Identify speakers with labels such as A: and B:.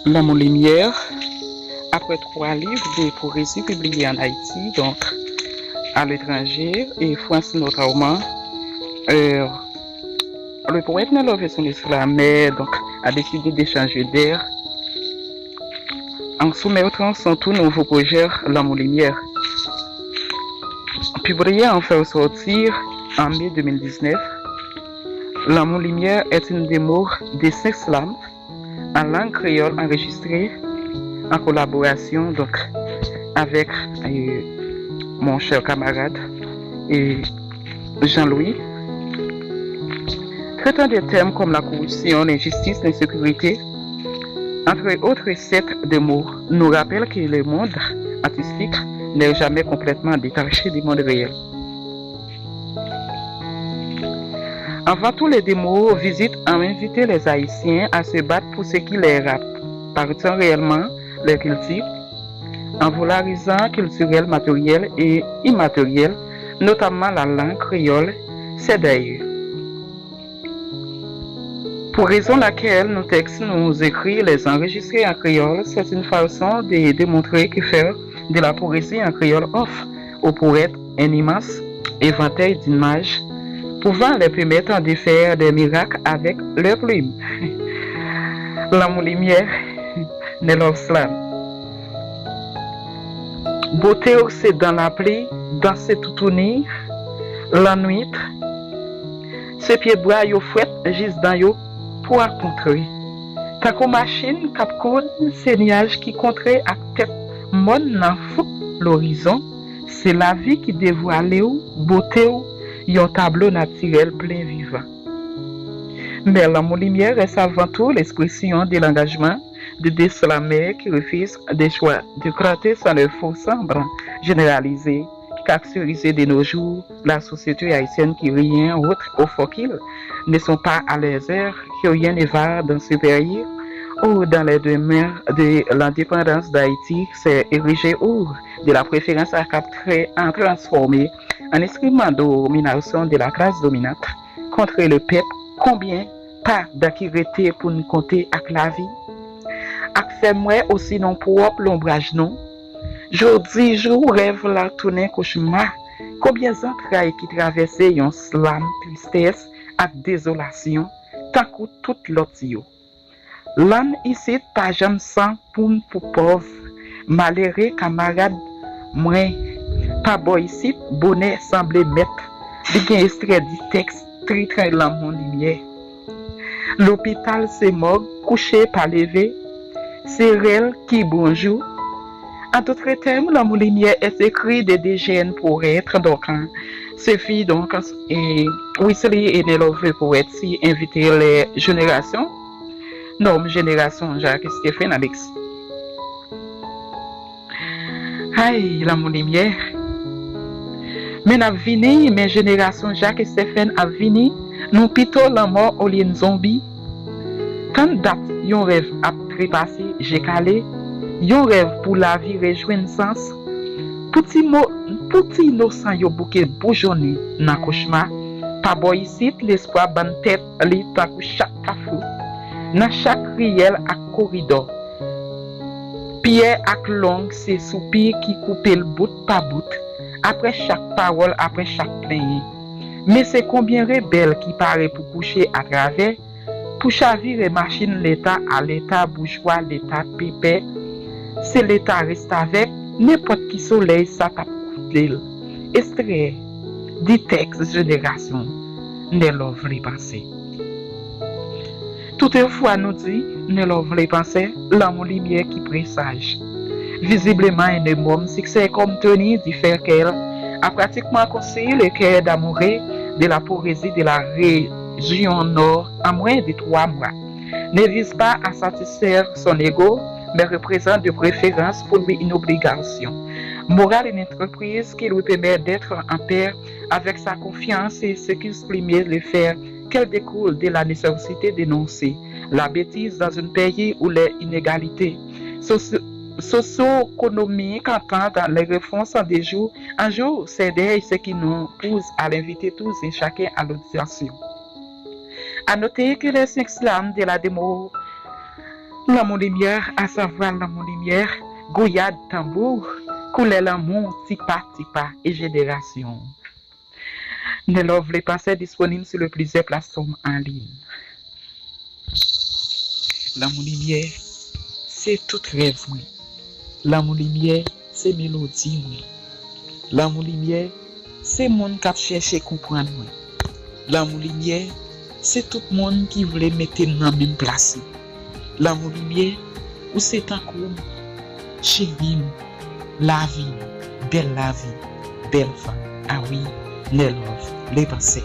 A: L'Homme aux Lumières, après 3 livres de poésie publiés en Haïti, donc à l'étranger, et France notamment, euh, le poète Nelove Sonislamé donc, a décidé d'échanger d'air en soumettant son tout nouveau projet L'Homme aux Lumières. Publié en faire sortir en mai 2019, L'Homme aux Lumières est une démo de 5 slams en langue créole enregistrée en collaboration donc, avec mon cher camarade Jean-Louis, traitant des thèmes comme la corruption, l'injustice, l'insécurité, entre autres sets de mots, nous rappellent que le monde artistique n'est jamais complètement détaché du monde réel. Avant tout, les démos visitent à inviter les Haïtiens à se battre pour ce qui les appartient réellement, leur culture, en valorisant culturel, matériel et immatériel, notamment la langue créole, c'est d'ailleurs. Pour raison laquelle nos textes nous écrits les enregistrer en créole, c'est une façon de démontrer que faire de la poésie en créole offre aux poètes un immense éventail d'images pouvant les permettre de faire des miracles avec leurs plumes. L'Homme aux Lumières, Nelove Slam. Beauté c'est dans la pluie, dans ce tout unir, la nuit, ce pied de bois yo fouette juste dans yo pour rencontrer. Tant qu'on machine cap code, c'est nuage qui contrer à tête monde nan fout l'horizon, c'est la vie qui dévoile ou beauté ou un tableau naturel plein vivant. Mais L'Homme aux Lumières reste avant tout l'expression de l'engagement de déclamer qui refusent des choix de crater sans le faux semblant généralisé qui caractérise de nos jours la société haïtienne qui rien autre au fond qu'ils ne sont pas à l'aise, que rien ne va dans ce pays ou dans les demeures de l'indépendance d'Haïti s'est érigé ou de la préférence à capturer, à transformer en instrument de domination de la classe dominante contre le peuple, combien pas d'acquérité pour nous compter avec la vie. Fais-moi aussi non propre l'ombrage non. Jodi jour rêve la tourner cauchemar. Combien d'entrailles qui traversaient un slam tristesse avec désolation, tant que toute l'autre yo. L'âme ici pas jamais sans pour pauvre, malheureux camarade moins. Pas boy ici, bonnet semblait mettre. Il y a extrait du texte très L'Homme aux Lumières. L'hôpital c'est mort, couché par levé. C'est elle qui bonjour. En d'autres termes, L'Homme aux Lumières est écrit des jeunes poètes, donc ce fille donc et Wesley et Nelove poètes si inviter les générations, non génération Jacques Stéphane Alex. Aïe, L'Homme aux Lumières. Mais n'a vini, mes générations Jacques et Stéphane a vini, nous plutôt la mort au lieu de zombie. Quand date yon rêve a trépassé, j'ai calé, yon rêve pour la vie rejoindre sens. Petit innocent yo bouquet bourgeonné dans cauchemar, pas boy ici l'espoir ban tête li tant que chaque cafou. Dans chaque riel à corridor. Pierre ak long c'est soupir qui coupe le bout par bout. Après chaque parole, après chaque plainte. Mais c'est combien rebelle qui paraît pour coucher à travers, pour chavirer machine l'État à l'État bourgeois, l'État pépé. C'est l'État reste avec, n'importe qui soleil ça tape d'elle. Extrait du texte génération, Nelove les pensées. Toutefois, nous dit, Nelove les pensées, L'Homme aux Lumières qui présage. Visiblement, un homme succès comme Tony dit faire qu'elle a pratiquement conseillé le cœur d'amoureux de la poésie de la région nord en moins de 3 mois. Ne vise pas à satisfaire son ego, mais représente de préférence pour lui une obligation. Morale une entreprise qui lui permet d'être en paix avec sa confiance et ce qui exprime le faire qu'elle découle de la nécessité d'énoncer la bêtise dans un pays où les inégalités socio-économiques entendent dans les réformes sont des jours en jour, c'est d'ailleurs ce qui nous pousse à l'inviter tous et chacun à l'audition. À noter que les 5 slams de la démo L'amour lumière, à savoir l'amour lumière, goyade tambour, coulait l'amour, tipa et génération. Nelove les pensées disponibles sur le plusieurs plateformes en ligne. L'amour lumière, c'est tout rêve, moi. L'amour lumière, c'est mélodie, moi. L'amour lumière, c'est monde qui cherche comprendre, moi. L'amour lumière, c'est tout le monde qui voulait mettre dans la même place. L'amour lumière, ou c'est un coup, chérie, la vie, belle femme. Ah oui, Nelove, les pensées.